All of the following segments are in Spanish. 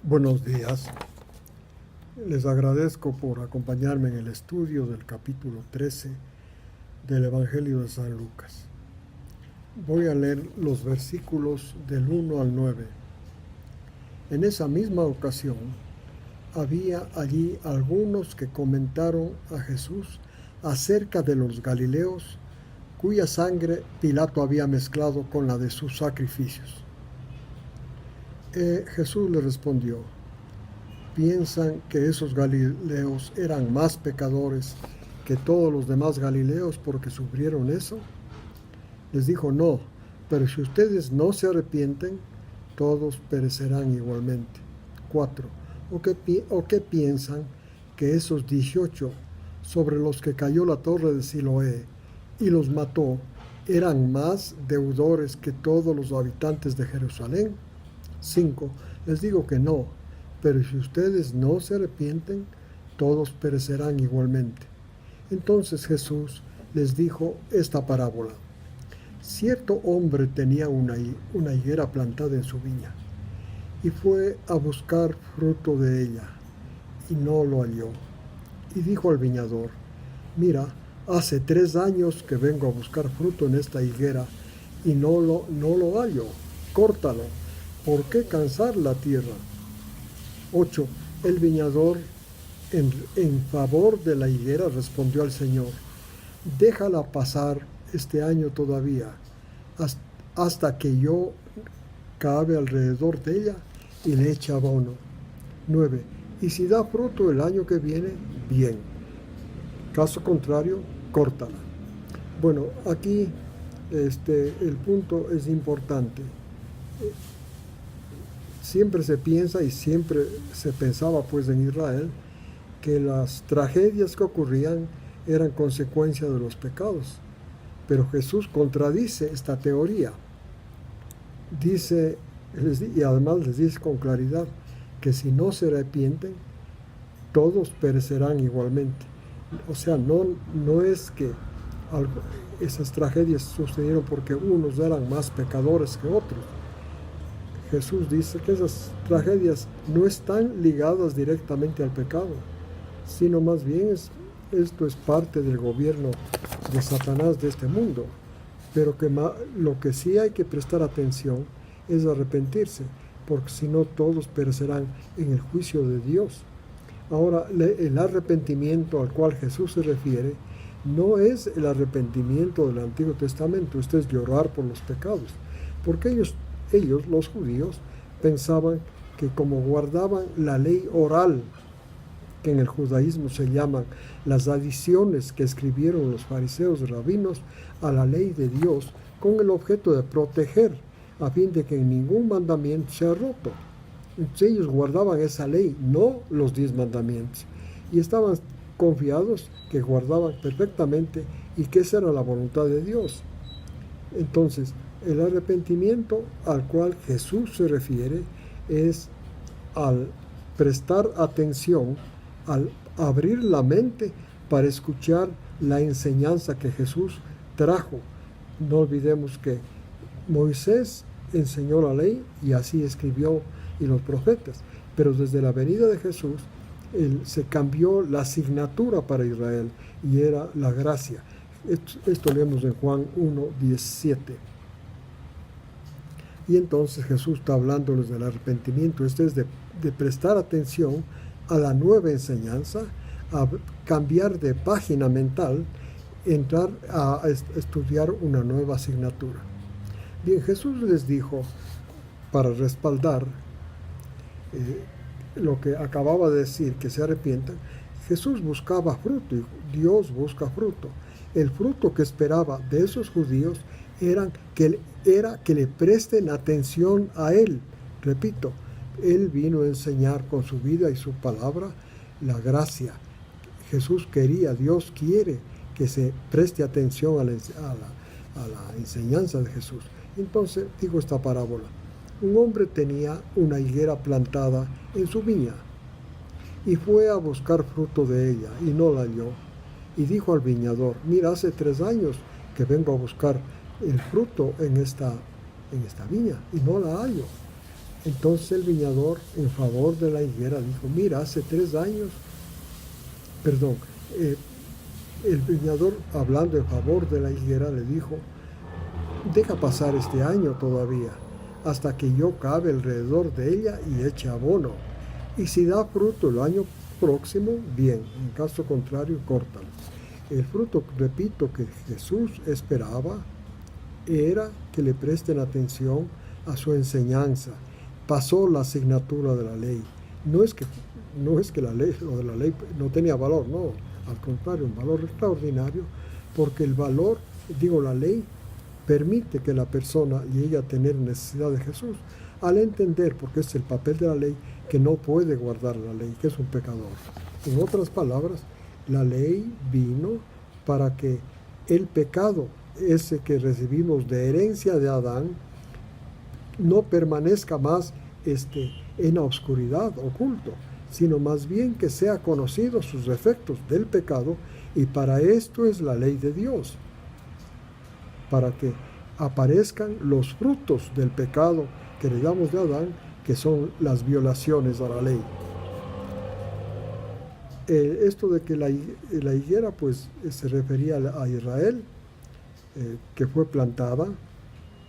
Buenos días. Les agradezco por acompañarme en el estudio del capítulo 13 del Evangelio de San Lucas. Voy a leer los versículos del 1 al 9. En esa misma ocasión, había allí algunos que comentaron a Jesús acerca de los galileos, cuya sangre Pilato había mezclado con la de sus sacrificios. Jesús le respondió: ¿piensan que esos galileos eran más pecadores que todos los demás galileos porque sufrieron eso? Les dijo: no, pero si ustedes no se arrepienten, todos perecerán igualmente. 4. ¿O qué piensan que esos 18 sobre los que cayó la torre de Siloé y los mató eran más deudores que todos los habitantes de Jerusalén? 5. Les digo que no, pero si ustedes no se arrepienten, todos perecerán igualmente. Entonces Jesús les dijo esta parábola: cierto hombre tenía una higuera plantada en su viña, y fue a buscar fruto de ella, y no lo halló. Y dijo al viñador: mira, hace 3 años que vengo a buscar fruto en esta higuera, y no lo hallo. Córtalo. ¿Por qué cansar la tierra? 8. El viñador, en favor de la higuera, respondió al Señor: déjala pasar este año todavía, hasta que yo cabe alrededor de ella y le eche abono. 9. Y si da fruto el año que viene, bien. Caso contrario, córtala. Bueno, aquí el punto es importante. Siempre se piensa y siempre se pensaba pues en Israel que las tragedias que ocurrían eran consecuencia de los pecados. Pero Jesús contradice esta teoría. Dice, y además les dice con claridad, que si no se arrepienten, todos perecerán igualmente. O sea, no es que esas tragedias sucedieron porque unos eran más pecadores que otros. Jesús dice que esas tragedias no están ligadas directamente al pecado, sino más bien esto es parte del gobierno de Satanás de este mundo. Pero lo que sí hay que prestar atención es arrepentirse, porque si no todos perecerán en el juicio de Dios. Ahora, el arrepentimiento al cual Jesús se refiere no es el arrepentimiento del Antiguo Testamento, esto es llorar por los pecados, porque ellos, los judíos, pensaban que como guardaban la ley oral, que en el judaísmo se llaman las adiciones que escribieron los fariseos y rabinos a la ley de Dios, con el objeto de proteger, a fin de que ningún mandamiento sea roto. Entonces ellos guardaban esa ley, no los 10 mandamientos, y estaban confiados que guardaban perfectamente y que esa era la voluntad de Dios. Entonces, el arrepentimiento al cual Jesús se refiere es al prestar atención, al abrir la mente para escuchar la enseñanza que Jesús trajo. No olvidemos que Moisés enseñó la ley y así escribió y los profetas, pero desde la venida de Jesús se cambió la asignatura para Israel y era la gracia. Esto leemos en Juan 1:17. Y entonces Jesús está hablándoles del arrepentimiento. Esto es de prestar atención a la nueva enseñanza, a cambiar de página mental, entrar a estudiar una nueva asignatura. Bien, Jesús les dijo, para respaldar lo que acababa de decir, que se arrepientan, Jesús buscaba fruto y Dios busca fruto. El fruto que esperaba de esos judíos era que le presten atención a Él. Repito, Él vino a enseñar con su vida y su palabra la gracia. Jesús quería, Dios quiere que se preste atención a la enseñanza de Jesús. Entonces digo esta parábola: un hombre tenía una higuera plantada en su viña y fue a buscar fruto de ella y no la halló. Y dijo al viñador: mira, hace 3 años que vengo a buscar el fruto en esta viña y no la hallo. Entonces el viñador, en favor de la higuera, dijo, mira, hace 3 años, perdón, el viñador, hablando en favor de la higuera, le dijo, deja pasar este año todavía, hasta que yo cabe alrededor de ella y eche abono. Y si da fruto el año próximo, bien, en caso contrario, córtalo. El fruto, repito, que Jesús esperaba era que le presten atención a su enseñanza. Pasó la asignatura de la ley. No es que la ley, lo de la ley no tenía valor, no, al contrario, un valor extraordinario, porque el valor, la ley permite que la persona llegue a tener necesidad de Jesús, al entender, porque es el papel de la ley, que no puede guardar la ley, que es un pecador. En otras palabras, la ley vino para que el pecado, ese que recibimos de herencia de Adán, no permanezca más en la oscuridad, oculto, sino más bien que sea conocido sus efectos del pecado, y para esto es la ley de Dios, para que aparezcan los frutos del pecado que heredamos de Adán, que son las violaciones a la ley. Esto de que la higuera pues se refería a Israel, que fue plantada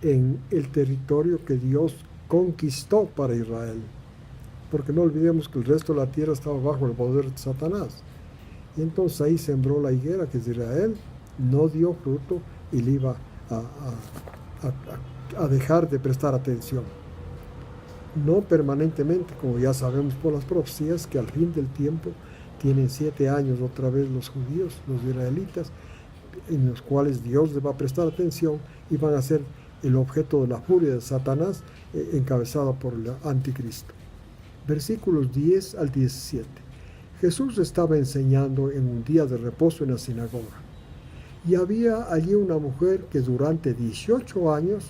en el territorio que Dios conquistó para Israel, porque no olvidemos que el resto de la tierra estaba bajo el poder de Satanás. Y entonces ahí sembró la higuera, que es Israel, no dio fruto y le iba a dejar de prestar atención. No permanentemente, como ya sabemos por las profecías, que al fin del tiempo tienen 7 años otra vez los judíos, los israelitas, en los cuales Dios les va a prestar atención y van a ser el objeto de la furia de Satanás, encabezada por el anticristo. Versículos 10 al 17. Jesús estaba enseñando en un día de reposo en la sinagoga, y había allí una mujer que durante 18 años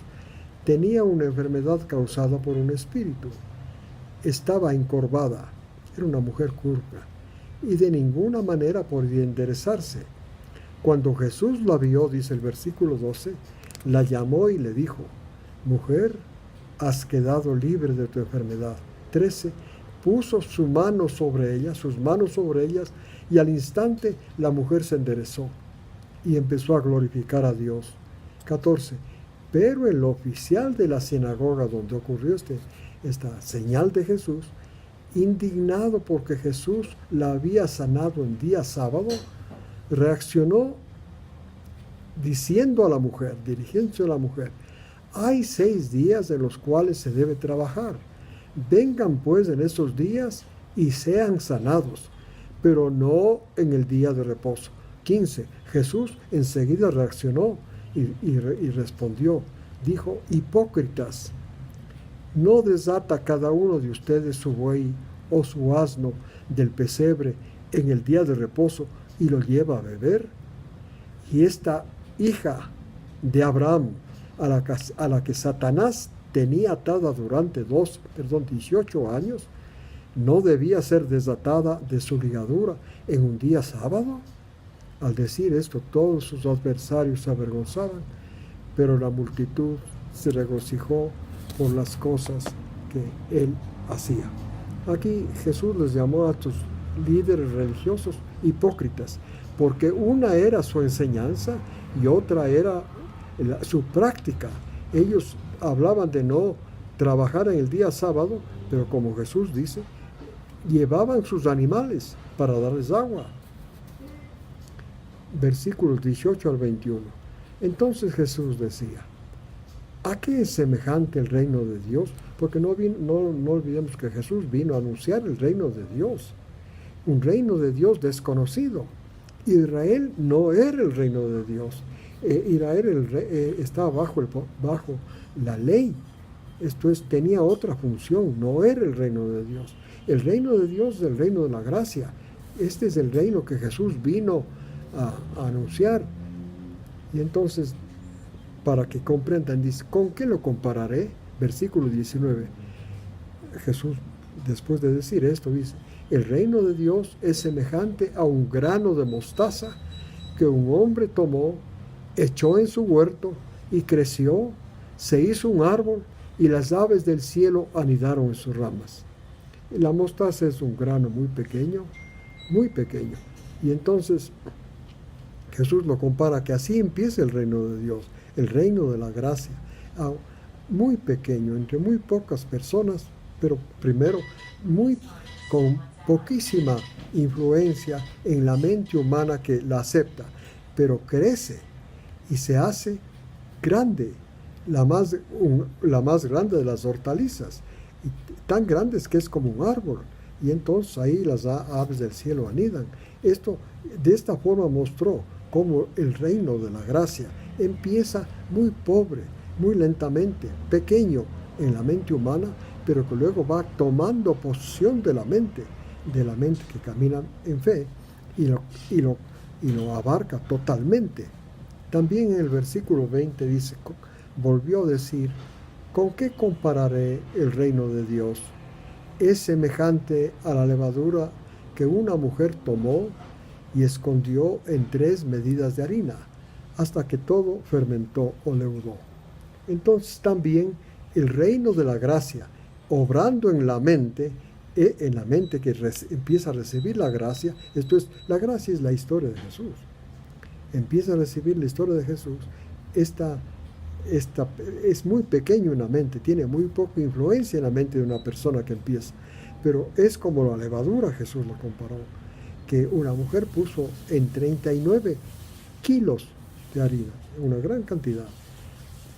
tenía una enfermedad causada por un espíritu. Estaba encorvada, era una mujer curva, y de ninguna manera podía enderezarse. Cuando Jesús la vio, dice el versículo 12, la llamó y le dijo, mujer, has quedado libre de tu enfermedad. 13, puso sus manos sobre ellas, y al instante la mujer se enderezó y empezó a glorificar a Dios. 14, pero el oficial de la sinagoga donde ocurrió esta señal de Jesús, indignado porque Jesús la había sanado en día sábado, reaccionó diciendo a la mujer, dirigiéndose a la mujer, hay 6 días en los cuales se debe trabajar. Vengan pues en esos días y sean sanados, pero no en el día de reposo. 15. Jesús enseguida reaccionó y respondió, dijo, hipócritas, ¿no desata cada uno de ustedes su buey o su asno del pesebre en el día de reposo y lo lleva a beber? Y esta hija de Abraham, a la que Satanás tenía atada durante 18 años, ¿no debía ser desatada de su ligadura en un día sábado? Al decir esto, todos sus adversarios se avergonzaban, pero la multitud se regocijó por las cosas que él hacía. Aquí Jesús les llamó a estos líderes religiosos hipócritas, porque una era su enseñanza y otra era su práctica. Ellos hablaban de no trabajar en el día sábado, pero como Jesús dice, llevaban sus animales para darles agua. Versículos 18 al 21. Entonces Jesús decía, ¿a qué es semejante el reino de Dios? Porque no olvidemos que Jesús vino a anunciar el reino de Dios, un reino de Dios desconocido. Israel no era el reino de Dios. Israel estaba bajo la ley. Esto es, tenía otra función, no era el reino de Dios. El reino de Dios es el reino de la gracia. Este es el reino que Jesús vino a anunciar. Y entonces, para que comprendan, dice, ¿con qué lo compararé? Versículo 19. Jesús, después de decir esto, dice, el reino de Dios es semejante a un grano de mostaza que un hombre tomó, echó en su huerto y creció, se hizo un árbol y las aves del cielo anidaron en sus ramas. La mostaza es un grano muy pequeño, y entonces Jesús lo compara que así empieza el reino de Dios, el reino de la gracia, muy pequeño, entre muy pocas personas, pero primero con poquísima influencia en la mente humana que la acepta, pero crece y se hace grande, la más grande de las hortalizas, y tan grandes que es como un árbol, y entonces ahí las aves del cielo anidan. Esto de esta forma mostró cómo el reino de la gracia empieza muy pobre, muy lentamente, pequeño en la mente humana, pero que luego va tomando posesión de la mente que camina en fe y lo abarca totalmente. También en el versículo 20 dice, volvió a decir, ¿con qué compararé el reino de Dios? Es semejante a la levadura que una mujer tomó y escondió en 3 medidas de harina, hasta que todo fermentó o leudó. Entonces también el reino de la gracia, obrando en la mente que empieza a recibir la gracia, esto es, la gracia es la historia de Jesús. Empieza a recibir la historia de Jesús. Esta es muy pequeño en la mente, tiene muy poca influencia en la mente de una persona que empieza, pero es como la levadura, Jesús lo comparó, que una mujer puso en 39 kilos de harina, una gran cantidad,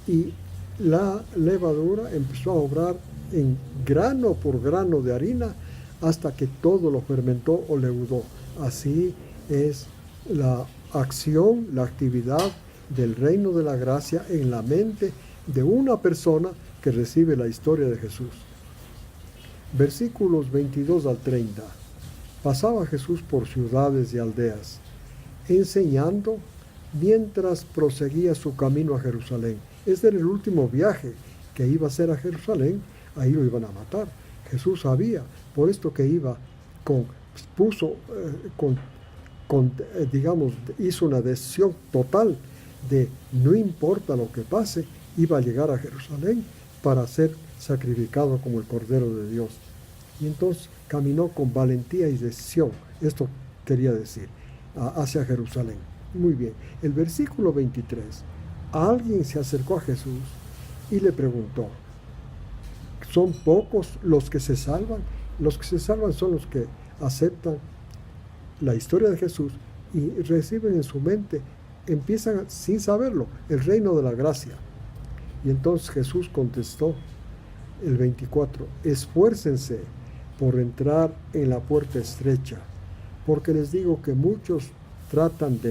y la levadura empezó a obrar en grano por grano de harina hasta que todo lo fermentó o leudó. Así es la acción, la actividad del reino de la gracia en la mente de una persona que recibe la historia de Jesús. Versículos 22 al 30. Pasaba Jesús por ciudades y aldeas, enseñando mientras proseguía su camino a Jerusalén. Este era el último viaje que iba a hacer a Jerusalén, ahí lo iban a matar. Jesús sabía, por esto que iba hizo una decisión total de no importa lo que pase, iba a llegar a Jerusalén para ser sacrificado como el Cordero de Dios. Y entonces caminó con valentía y decisión, esto quería decir, hacia Jerusalén. Muy bien, el versículo 23, alguien se acercó a Jesús y le preguntó, ¿son pocos los que se salvan? Los que se salvan son los que aceptan la historia de Jesús y reciben en su mente, empiezan sin saberlo, el reino de la gracia. Y entonces Jesús contestó, el 24, esfuércense por entrar en la puerta estrecha, porque les digo que muchos tratarán de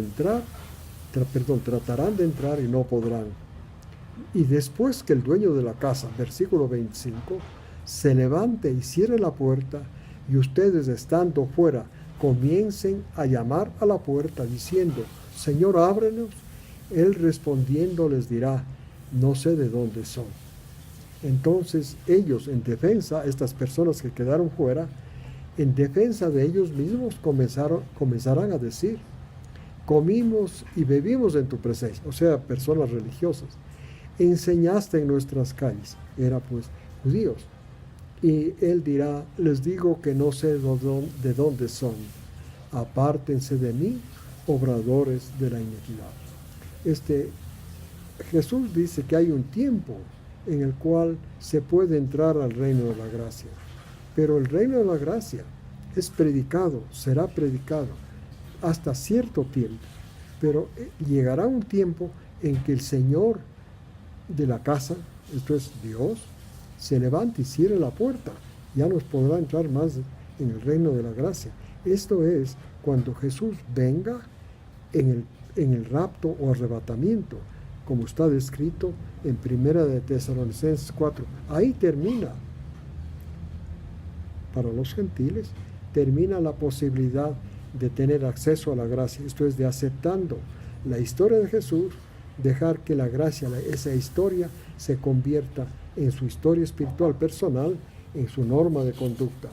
entrar y no podrán. Y después que el dueño de la casa, versículo 25, se levante y cierre la puerta, y ustedes estando fuera, comiencen a llamar a la puerta diciendo, Señor, ábrenos, Él respondiendo les dirá, no sé de dónde son. Entonces ellos en defensa, estas personas que quedaron fuera, en defensa de ellos mismos comenzarán a decir, comimos y bebimos en tu presencia, o sea, personas religiosas, enseñaste en nuestras calles, era pues judíos, y él dirá, les digo que no sé de dónde son, apártense de mí, obradores de la iniquidad. Jesús dice que hay un tiempo en el cual se puede entrar al reino de la gracia, pero el reino de la gracia es predicado, será predicado hasta cierto tiempo, pero llegará un tiempo en que el Señor de la casa, esto es Dios, se levante y cierre la puerta, ya no podrá entrar más en el reino de la gracia. Esto es cuando Jesús venga en el rapto o arrebatamiento, como está descrito en 1 de Tesalonicenses 4. Ahí termina, para los gentiles, termina la posibilidad de tener acceso a la gracia. Esto es, de aceptando la historia de Jesús, dejar que la gracia, esa historia, se convierta en su historia espiritual personal, en su norma de conducta.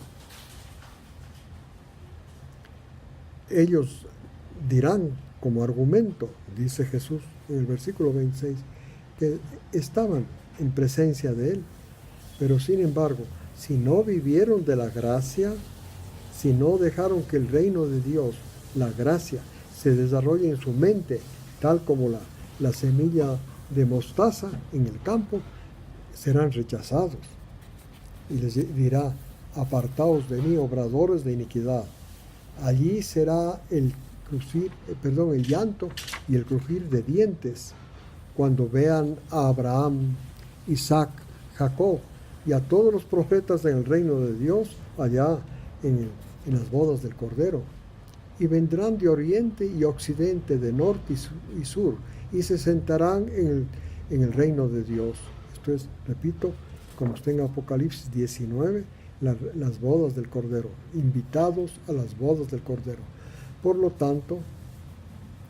Ellos dirán como argumento, dice Jesús en el versículo 26, que estaban en presencia de Él Pero sin embargo, si no vivieron de la gracia, si no dejaron que el reino de Dios, la gracia, se desarrolle en su mente, tal como la semilla de mostaza en el campo, serán rechazados. Y les dirá: apartaos de mí, obradores de iniquidad. Allí será el llanto y el crujir de dientes cuando vean a Abraham, Isaac, Jacob y a todos los profetas en el reino de Dios allá en las bodas del Cordero. Y vendrán de oriente y occidente, de norte y sur, y se sentarán en el reino de Dios. Esto es, repito, como está en Apocalipsis 19, las bodas del Cordero, invitados a las bodas del Cordero. Por lo tanto,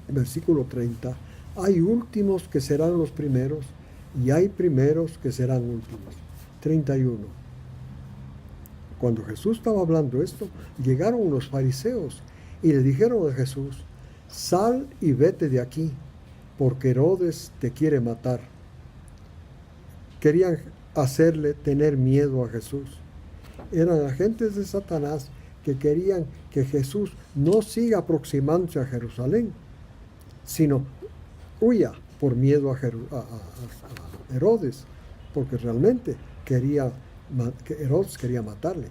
versículo 30, hay últimos que serán los primeros, y hay primeros que serán últimos. 31. Cuando Jesús estaba hablando esto, llegaron los fariseos y le dijeron a Jesús: sal y vete de aquí, porque Herodes te quiere matar. Querían hacerle tener miedo a Jesús. Eran agentes de Satanás que querían que Jesús no siga aproximándose a Jerusalén, sino huya por miedo a Herodes, porque realmente Herodes quería matarle.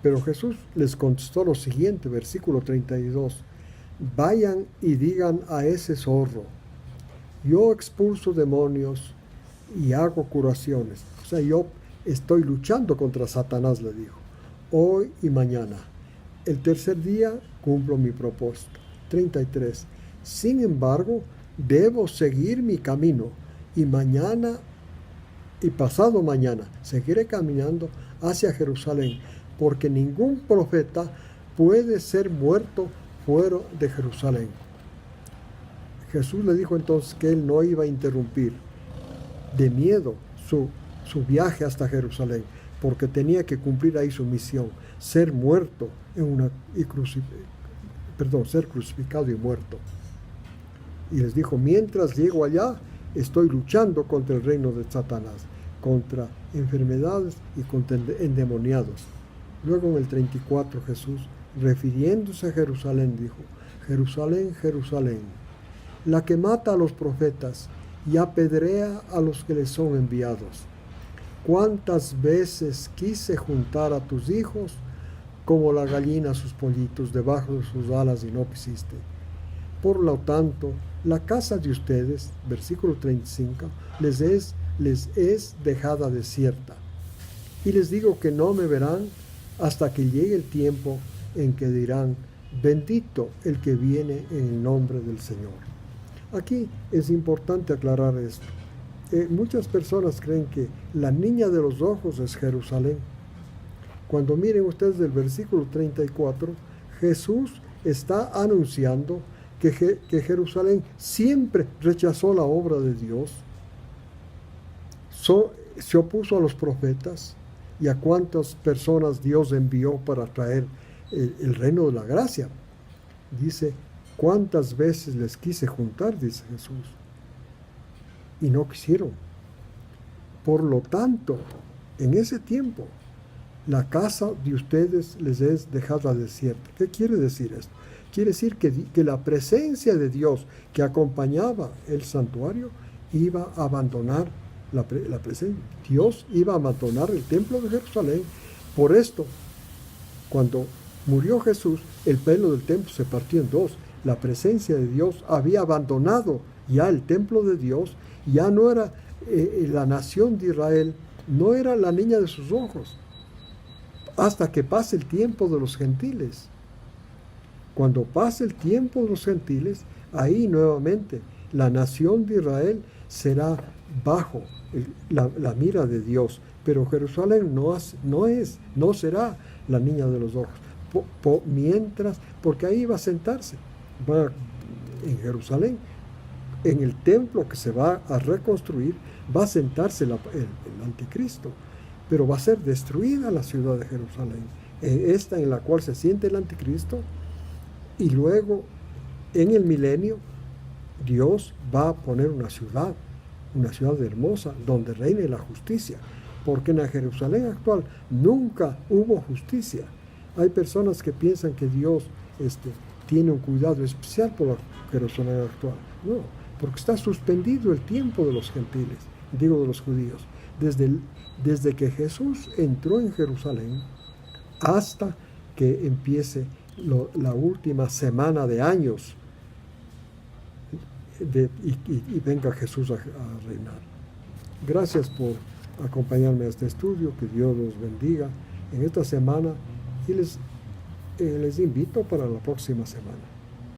Pero Jesús les contestó lo siguiente, versículo 32: vayan y digan a ese zorro: yo expulso demonios y hago curaciones. O sea, yo estoy luchando contra Satanás, le dijo, hoy y mañana. El tercer día cumplo mi propósito. 33. Sin embargo, debo seguir mi camino, y mañana y pasado mañana seguiré caminando hacia Jerusalén, porque ningún profeta puede ser muerto fuera de Jerusalén. Jesús le dijo entonces que él no iba a interrumpir de miedo su viaje hasta Jerusalén, porque tenía que cumplir ahí su misión, ser muerto ser crucificado y muerto. Y les dijo: mientras llego allá, estoy luchando contra el reino de Satanás, contra enfermedades y contra endemoniados. Luego en el 34 Jesús, refiriéndose a Jerusalén, dijo: Jerusalén, Jerusalén, la que mata a los profetas y apedrea a los que les son enviados. ¿Cuántas veces quise juntar a tus hijos como la gallina a sus pollitos debajo de sus alas y no quisiste? Por lo tanto, la casa de ustedes, versículo 35, les es dejada desierta. Y les digo que no me verán hasta que llegue el tiempo en que dirán: bendito el que viene en el nombre del Señor. Aquí es importante aclarar esto. Muchas personas creen que la niña de los ojos es Jerusalén. Cuando miren ustedes el versículo 34, Jesús está anunciando que Jerusalén siempre rechazó la obra de Dios, se opuso a los profetas y a cuántas personas Dios envió para traer el reino de la gracia. Dice: ¿cuántas veces les quise juntar?, dice Jesús, y no quisieron. Por lo tanto, en ese tiempo, la casa de ustedes les es dejada desierta. ¿Qué quiere decir esto? Quiere decir que la presencia de Dios que acompañaba el santuario iba a abandonar la presencia. Dios iba a abandonar el templo de Jerusalén. Por esto, cuando murió Jesús, el velo del templo se partió en dos. La presencia de Dios había abandonado ya el templo de Dios. Ya no era la nación de Israel, no era la niña de sus ojos, hasta que pase el tiempo de los gentiles. Cuando pase el tiempo de los gentiles, ahí nuevamente la nación de Israel será bajo la mira de Dios, pero Jerusalén no será la niña de los ojos. Porque ahí va a sentarse, en Jerusalén, en el templo que se va a reconstruir, va a sentarse el anticristo, pero va a ser destruida la ciudad de Jerusalén, esta en la cual se siente el anticristo. Y luego, en el milenio, Dios va a poner una ciudad hermosa, donde reine la justicia. porque en la Jerusalén actual nunca hubo justicia. Hay personas que piensan que Dios tiene un cuidado especial por la Jerusalén actual. No, porque está suspendido el tiempo de los gentiles, digo de los judíos. Desde que Jesús entró en Jerusalén hasta que empiece la última semana de años y venga Jesús a reinar. Gracias por acompañarme a este estudio, que Dios los bendiga en esta semana y les invito para la próxima semana.